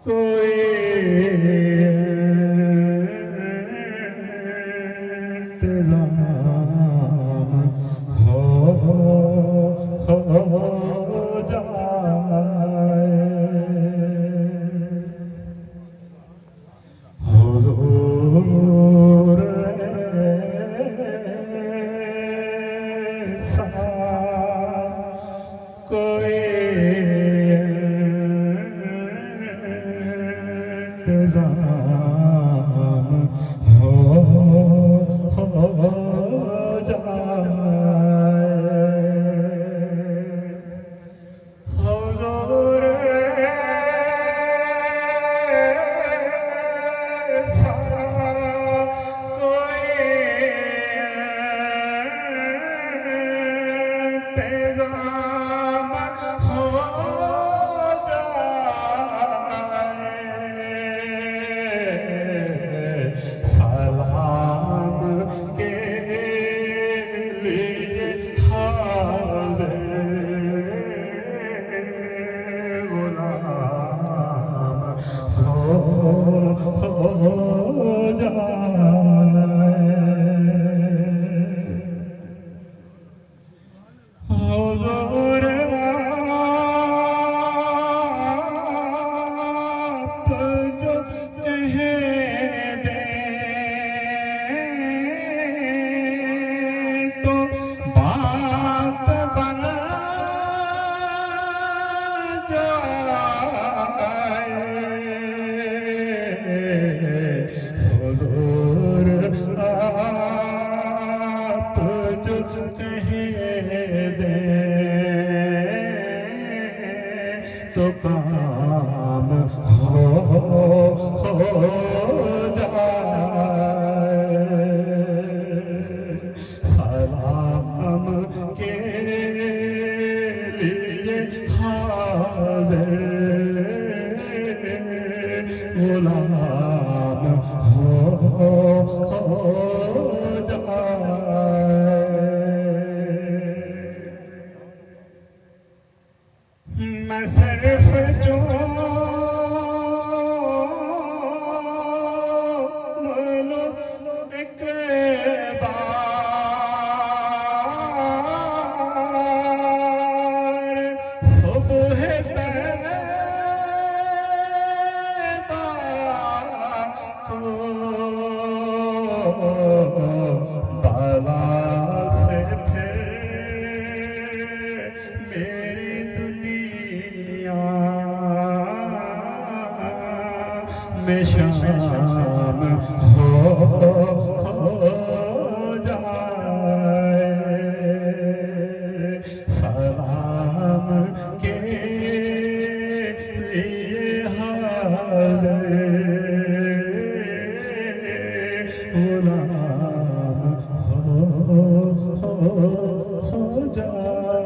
कोई इंतजाम हो जाए। हुजूर ऐसा कोई इंतजाम हो जाए। हुजूर ऐसा कोई इंतजाम हो जाए। सलाम के लिए हाज़िर गुलाम हो जाए। हुजूर आप जो कह दें तो बात बन जाए। हुजूर आप जो कह तो काम हो जाए। सलाम के लिए हाज़िर गुलाम हो जाए। मैं सिर्फ जो लो एक बार सुबह तैबा को बाला से फिर मेरी दुनिया में शाम हो जाए। सलाम के लिए हाज़िर गुलाम हो जाए।